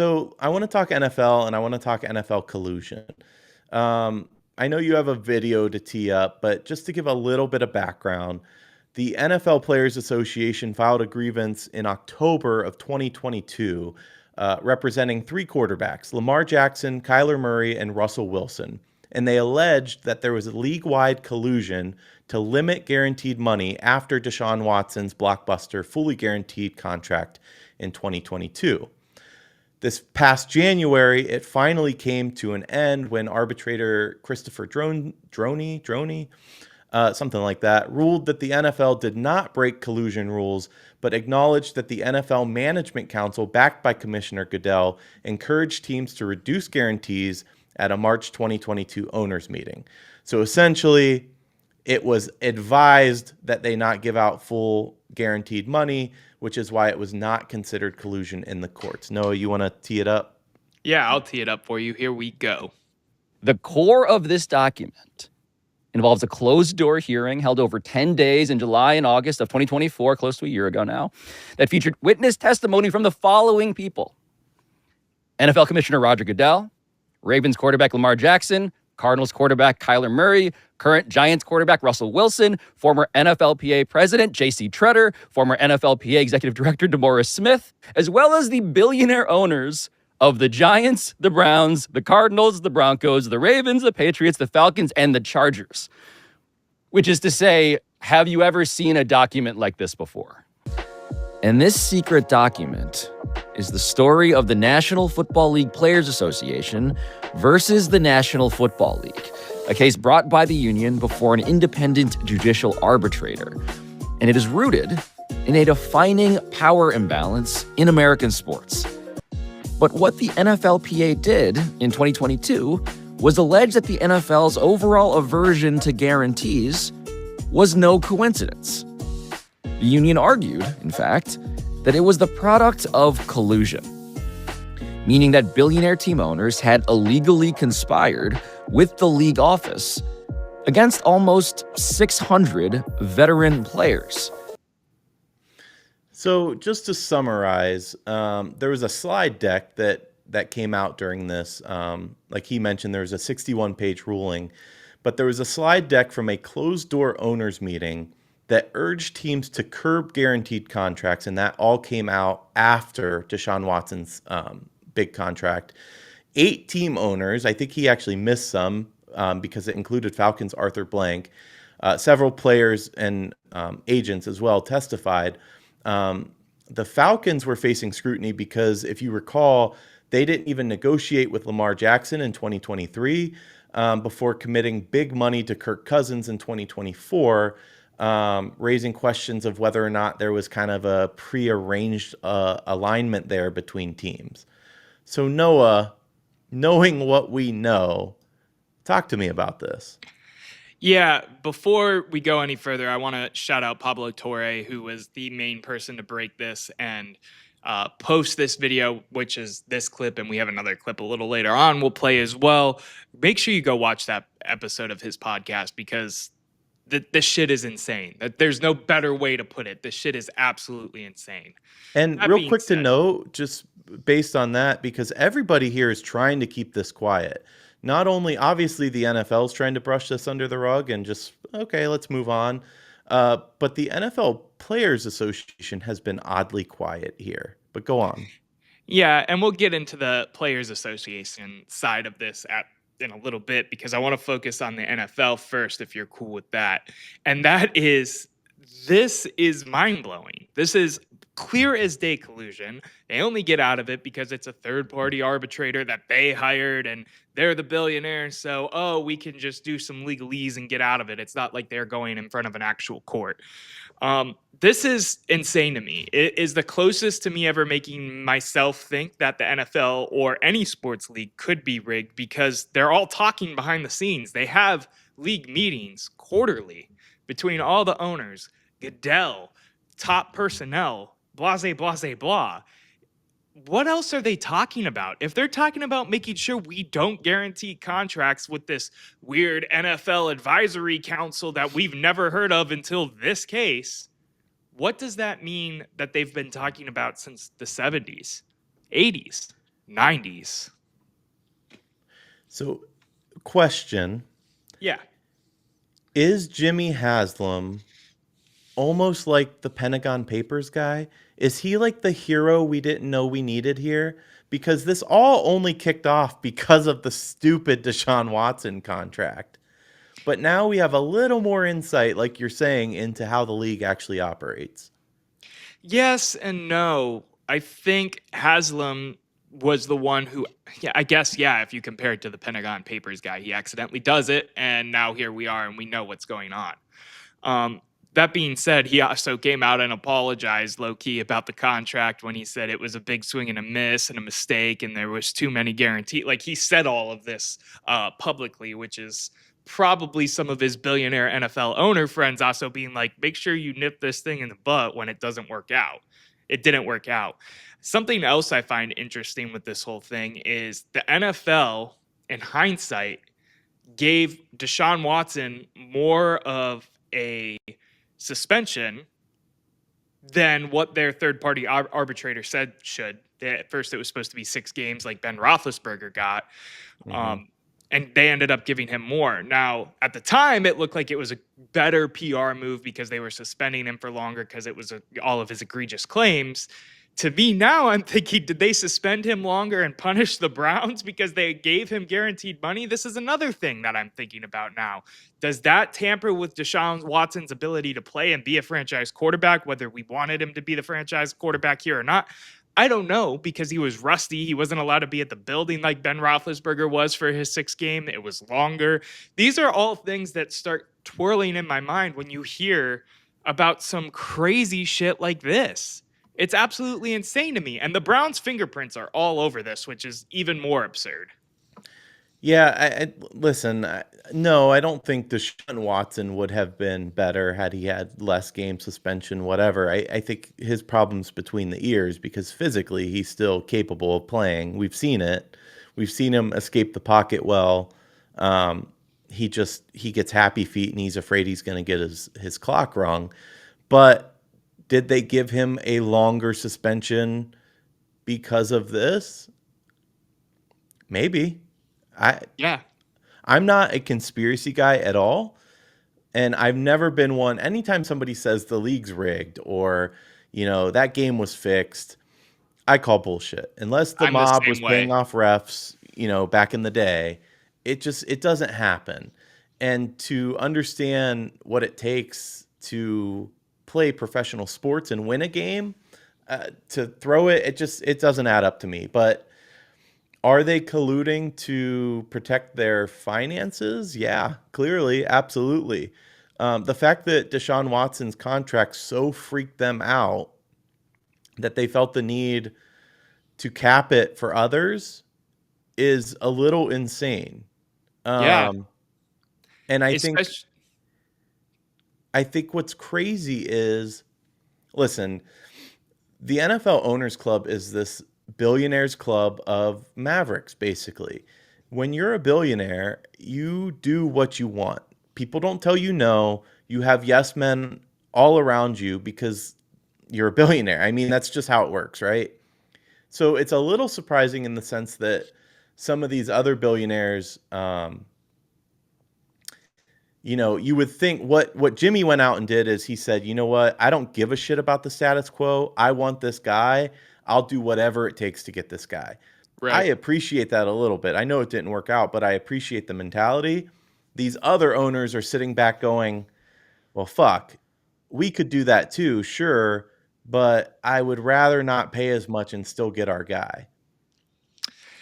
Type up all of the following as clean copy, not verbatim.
So I want to talk NFL and I want to talk NFL collusion. I know you have a video to tee up, but just to give a little bit of background, the NFL Players Association filed a grievance in October of 2022 representing three quarterbacks, Lamar Jackson, Kyler Murray, and Russell Wilson. And they alleged that there was a league-wide collusion to limit guaranteed money after Deshaun Watson's blockbuster fully guaranteed contract in 2022. This past January, it finally came to an end when arbitrator Christopher Droney, something like that, ruled that the NFL did not break collusion rules, but acknowledged that the NFL Management Council, backed by Commissioner Goodell, encouraged teams to reduce guarantees at a March 2022 owners meeting. So essentially, it was advised that they not give out full guaranteed money, which is why it was not considered collusion in the courts. Noah, you want to tee it up? Yeah, I'll tee it up for you. Here we go. The core of this document involves a closed-door hearing held over 10 days in July and August of 2024, close to a year ago now, that featured witness testimony from the following people: NFL Commissioner Roger Goodell, Ravens quarterback Lamar Jackson, Cardinals quarterback Kyler Murray, current Giants quarterback Russell Wilson, former NFLPA president J.C. Tretter, former NFLPA executive director DeMaurice Smith, as well as the billionaire owners of the Giants, the Browns, the Cardinals, the Broncos, the Ravens, the Patriots, the Falcons, and the Chargers. Which is to say, have you ever seen a document like this before? And this secret document is the story of the National Football League Players Association versus the National Football League, a case brought by the union before an independent judicial arbitrator. And it is rooted in a defining power imbalance in American sports. But what the NFLPA did in 2022 was allege that the NFL's overall aversion to guarantees was no coincidence. The union argued, in fact, that it was the product of collusion, meaning that billionaire team owners had illegally conspired with the league office against almost 600 veteran players. So just to summarize, there was a slide deck that came out during this. Like he mentioned, there was a 61-page ruling, but there was a slide deck from a closed-door owners meeting that urged teams to curb guaranteed contracts, and that all came out after Deshaun Watson's big contract. 8 team owners, I think he actually missed some because it included Falcons' Arthur Blank, several players and agents as well testified. The Falcons were facing scrutiny because, if you recall, they didn't even negotiate with Lamar Jackson in 2023 before committing big money to Kirk Cousins in 2024, raising questions of whether or not there was kind of a prearranged alignment there between teams. So Noah, knowing what we know, talk to me about this. Yeah, before we go any further, I want to shout out Pablo Torre, who was the main person to break this and post this video, which is this clip, and we have another clip a little later on we'll play as well. Make sure you go watch that episode of his podcast, because this shit is insane. There's no better way to put it. This shit is absolutely insane. And That real being quick to said- note, just based on that, because everybody here is trying to keep this quiet. Not only, obviously, the NFL is trying to brush this under the rug and just, okay, let's move on. But the NFL Players Association has been oddly quiet here. But go on. Yeah, and we'll get into the Players Association side of this in a little bit, because I want to focus on the NFL first, if you're cool with that. And this is mind-blowing. This is clear as day collusion. They only get out of it because it's a third-party arbitrator that they hired, and they're the billionaire, so, we can just do some legalese and get out of it. It's not like they're going in front of an actual court. This is insane to me. It is the closest to me ever making myself think that the NFL or any sports league could be rigged, because they're all talking behind the scenes. They have league meetings quarterly between all the owners, Goodell, top personnel, blah, blah, blah, blah. What else are they talking about? If they're talking about making sure we don't guarantee contracts with this weird NFL advisory council that we've never heard of until this case, what does that mean that they've been talking about since the 70s, 80s? 90s. So, question, Yeah. is Jimmy Haslam almost like the Pentagon Papers guy? Is he like the hero we didn't know we needed here? Because this all only kicked off because of the stupid Deshaun Watson contract. But now we have a little more insight, like you're saying, into how the league actually operates. Yes and no. I think Haslam was the one who, yeah, I guess, yeah, if you compare it to the Pentagon Papers guy, he accidentally does it. And now here we are and we know what's going on. Um, that being said, he also came out and apologized low key about the contract when he said it was a big swing and a miss and a mistake, and there was too many guarantees. Like he said all of this publicly, which is probably some of his billionaire NFL owner friends also being like, make sure you nip this thing in the butt when it doesn't work out. It didn't work out. Something else I find interesting with this whole thing is the NFL, in hindsight, gave Deshaun Watson more of a suspension than what their third party arbitrator said should. At first, it was supposed to be 6 games like Ben Roethlisberger got. Hmm. Um, and they ended up giving him more. Now, at the time, it looked like it was a better PR move because they were suspending him for longer because it was all of his egregious claims. To me now, I'm thinking, did they suspend him longer and punish the Browns because they gave him guaranteed money? This is another thing that I'm thinking about now. Does that tamper with Deshaun Watson's ability to play and be a franchise quarterback, whether we wanted him to be the franchise quarterback here or not? I don't know, because he was rusty. He wasn't allowed to be at the building like Ben Roethlisberger was for his 6th game. It was longer. These are all things that start twirling in my mind when you hear about some crazy shit like this. It's absolutely insane to me. And the Browns' fingerprints are all over this, which is even more absurd. Yeah, listen. No, I don't think Deshaun Watson would have been better had he had less game suspension, whatever. I think his problem's between the ears because physically he's still capable of playing. We've seen it. We've seen him escape the pocket well. Um, he gets happy feet and he's afraid he's going to get his clock wrong. But did they give him a longer suspension because of this? Maybe. I Yeah. I'm not a conspiracy guy at all, and I've never been one. Anytime somebody says the league's rigged or, that game was fixed, I call bullshit. Unless the I'm the mob was same paying way. off refs, back in the day, it doesn't happen. And to understand what it takes to play professional sports and win a game, to throw it, it doesn't add up to me. But are they colluding to protect their finances? Yeah, clearly, absolutely. The fact that Deshaun Watson's contract so freaked them out that they felt the need to cap it for others is a little insane. Yeah. Um, and Especially, I think what's crazy is, listen, the NFL Owners Club is this billionaires club of mavericks, basically. When you're a billionaire, you do what you want. People don't tell you no. You have yes men all around you because you're a billionaire. I mean, that's just how it works, right? So it's a little surprising in the sense that some of these other billionaires, you would think what Jimmy went out and did is he said, you know what? I don't give a shit about the status quo. I want this guy. I'll do whatever it takes to get this guy. I right. appreciate that a little bit. I know it didn't work out, but I appreciate the mentality. These other owners are sitting back going, well, fuck, we could do that too, sure, but I would rather not pay as much and still get our guy.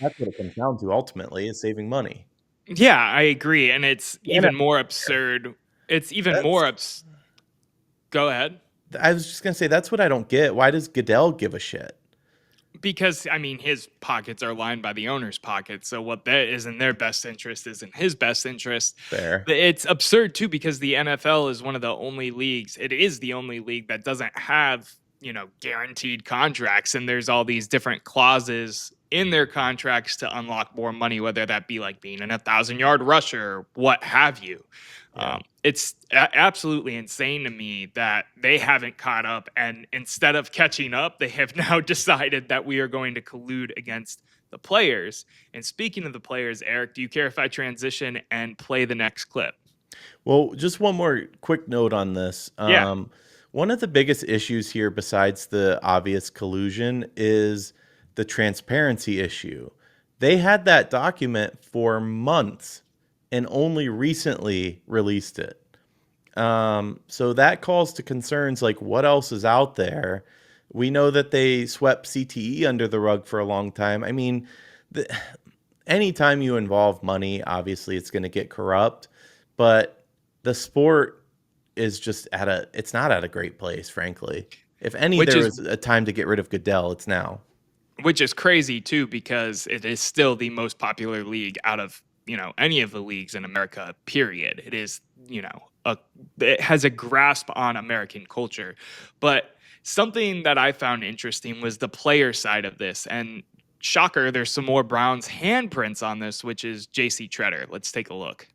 That's what it comes down to ultimately is saving money. Yeah, I agree. And it's The NFL even more absurd. It's even That's more Go ahead. I was just gonna say that's what I don't get. Why does Goodell give a shit? Because I mean, his pockets are lined by the owner's pockets. So what that is in their best interest is in his best interest. Fair. It's absurd too because the NFL is one of the only leagues. It is the only league that doesn't have guaranteed contracts, and there's all these different clauses in their contracts to unlock more money, whether that be like being an 1,000-yard rusher or what have you. Yeah. It's absolutely insane to me that they haven't caught up. And instead of catching up, they have now decided that we are going to collude against the players. And speaking of the players, Eric, do you care if I transition and play the next clip? Well, just one more quick note on this. Yeah. One of the biggest issues here, besides the obvious collusion, is the transparency issue. They had that document for months and only recently released it. So that calls to concerns like what else is out there. We know that they swept CTE under the rug for a long time. I mean, the, anytime you involve money, obviously it's going to get corrupt, but the sport is just it's not at a great place, frankly. If there was a time to get rid of Goodell, it's now. Which is crazy too, because it is still the most popular league out of, any of the leagues in America, period. It is, it has a grasp on American culture. But something that I found interesting was the player side of this. And shocker, there's some more Browns handprints on this, which is JC Tretter. Let's take a look.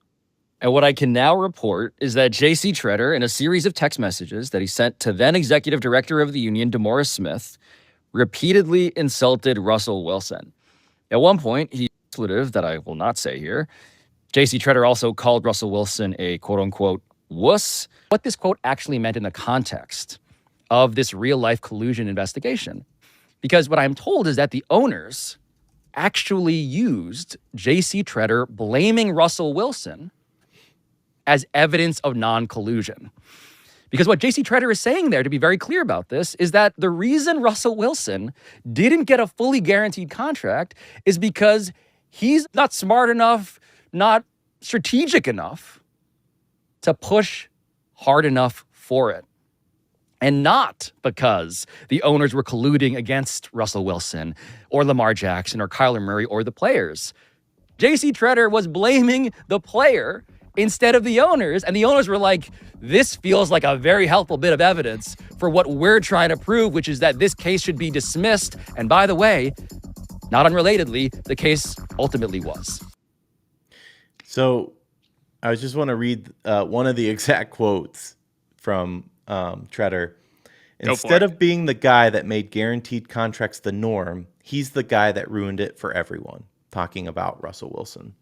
And what I can now report is that J.C. Tretter, in a series of text messages that he sent to then Executive Director of the Union, DeMaurice Smith, repeatedly insulted Russell Wilson. At one point, he expletive that I will not say here. J.C. Tretter also called Russell Wilson a quote-unquote wuss. What this quote actually meant in the context of this real-life collusion investigation. Because what I'm told is that the owners actually used J.C. Tretter blaming Russell Wilson as evidence of non-collusion. Because what J.C. Tretter is saying there, to be very clear about this, is that the reason Russell Wilson didn't get a fully guaranteed contract is because he's not smart enough, not strategic enough to push hard enough for it. And not because the owners were colluding against Russell Wilson or Lamar Jackson or Kyler Murray or the players. J.C. Tretter was blaming the player instead of the owners. And the owners were like, this feels like a very helpful bit of evidence for what we're trying to prove, which is that this case should be dismissed. And by the way, not unrelatedly, the case ultimately was. So I just want to read one of the exact quotes from Tretter. Instead of being the guy that made guaranteed contracts the norm, he's the guy that ruined it for everyone. Talking about Russell Wilson.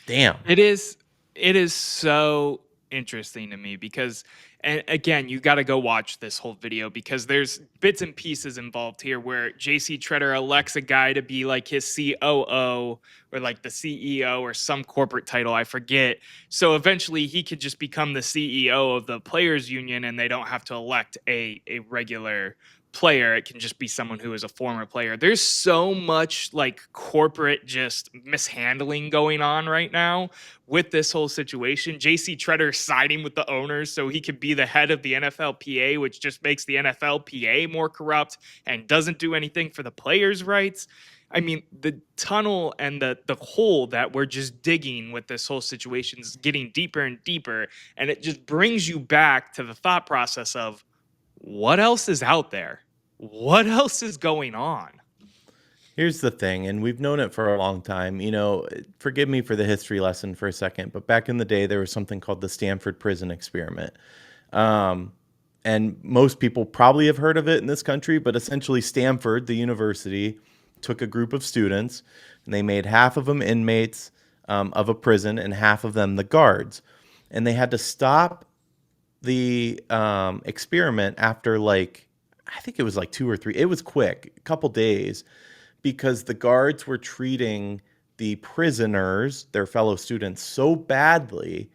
Damn. It is so interesting to me because, and again, you got to go watch this whole video because there's bits and pieces involved here where JC Tretter elects a guy to be like his COO or like the CEO or some corporate title, I forget. So eventually he could just become the CEO of the players union and they don't have to elect a regular player. It can just be someone who is a former player. There's so much like corporate just mishandling going on right now with this whole situation. JC Tretter siding with the owners so he could be the head of the NFLPA, which just makes the NFLPA more corrupt and doesn't do anything for the players' rights. I mean, the tunnel and the hole that we're just digging with this whole situation is getting deeper and deeper. And it just brings you back to the thought process of what else is out there? What else is going on? Here's the thing, and we've known it for a long time. Forgive me for the history lesson for a second, but back in the day, there was something called the Stanford Prison Experiment. And most people probably have heard of it in this country, but essentially Stanford, the university, took a group of students, and they made half of them inmates of a prison and half of them the guards. And they had to stop the experiment after I think it was 2 or 3. It was quick, a couple days, because the guards were treating the prisoners, their fellow students, so badly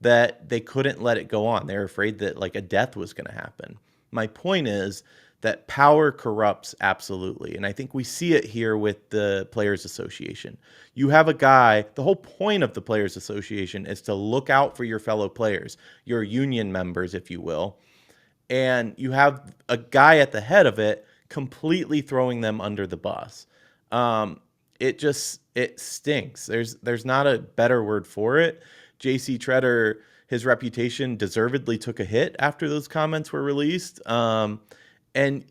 that they couldn't let it go on. They were afraid that a death was going to happen. My point is that power corrupts absolutely. And I think we see it here with the Players Association. You have a guy, the whole point of the Players Association is to look out for your fellow players, your union members, if you will. And you have a guy at the head of it completely throwing them under the bus. It stinks. There's not a better word for it. JC Tretter, his reputation deservedly took a hit after those comments were released. And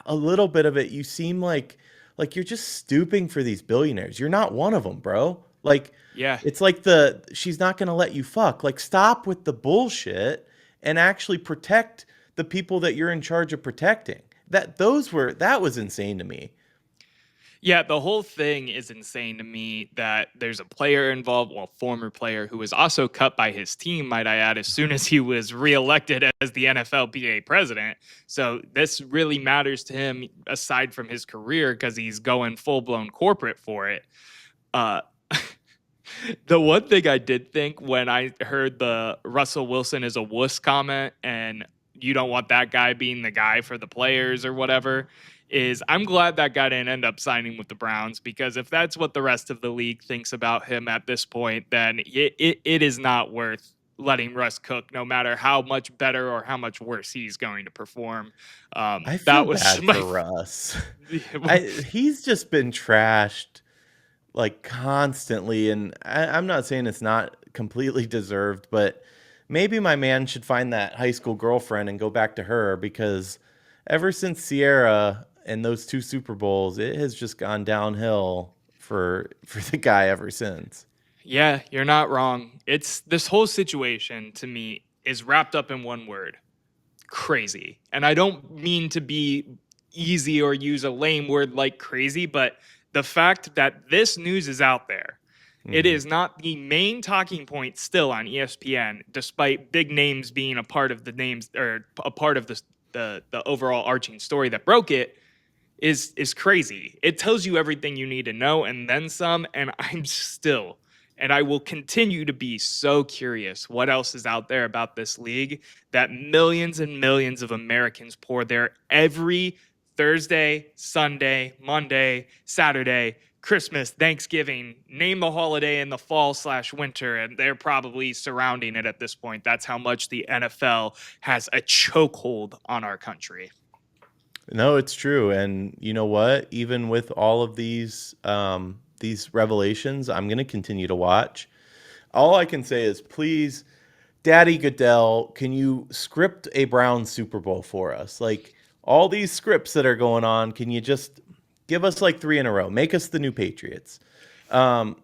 a little bit of it, you seem like Like, you're just stooping for these billionaires. You're not one of them, bro. Like, Yeah. it's like she's not going to let you fuck. Like, stop with the bullshit and actually protect the people that you're in charge of protecting. That was insane to me. Yeah, the whole thing is insane to me that there's a player involved, well, former player who was also cut by his team, might I add, as soon as he was reelected as the NFLPA president. So this really matters to him aside from his career because he's going full blown corporate for it. Uh, the one thing I did think when I heard the Russell Wilson is a wuss comment and you don't want that guy being the guy for the players or whatever is I'm glad that guy didn't end up signing with the Browns, because if that's what the rest of the league thinks about him at this point, then it is not worth letting Russ cook, no matter how much better or how much worse he's going to perform. I feel That was bad my for Russ. He's just been trashed like constantly, and I'm not saying it's not completely deserved, but maybe my man should find that high school girlfriend and go back to her, because ever since Sierra and those 2 Super Bowls, it has just gone downhill for the guy ever since. Yeah, you're not wrong. It's this whole situation to me is wrapped up in one word: crazy. And I don't mean to be easy or use a lame word like crazy, but the fact that this news is out there, it Mhm. is not the main talking point still on ESPN, despite big names being a part of the names or a part of the overall arching story that broke it, is crazy. It tells you everything you need to know and then some. And I'm still, and I will continue to be so curious what else is out there about this league that millions and millions of Americans pour there every Thursday, Sunday, Monday, Saturday, Christmas, Thanksgiving, name the holiday in the fall/winter, and they're probably surrounding it at this point. That's how much the NFL has a chokehold on our country. No, it's true. And you know what? Even with all of these revelations, I'm going to continue to watch. All I can say is, please, Daddy Goodell, can you script a Brown Super Bowl for us? Like, all these scripts that are going on, can you just give us like 3 in a row? Make us the new Patriots. Um,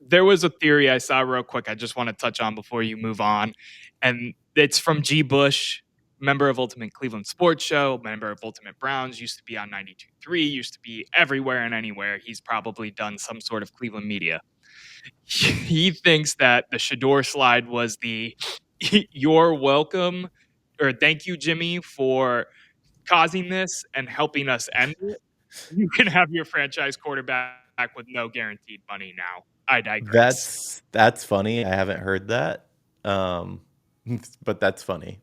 There was a theory I saw real quick I just want to touch on before you move on. And it's from G. Bush, member of Ultimate Cleveland Sports Show, member of Ultimate Browns, used to be on 92.3, used to be everywhere and anywhere. He's probably done some sort of Cleveland media. He thinks that the Shador slide was the "you're welcome" or "thank you, Jimmy, for causing this and helping us end it. You can have your franchise quarterback with no guaranteed money now." I digress. that's funny. I haven't heard that. Um, but that's funny.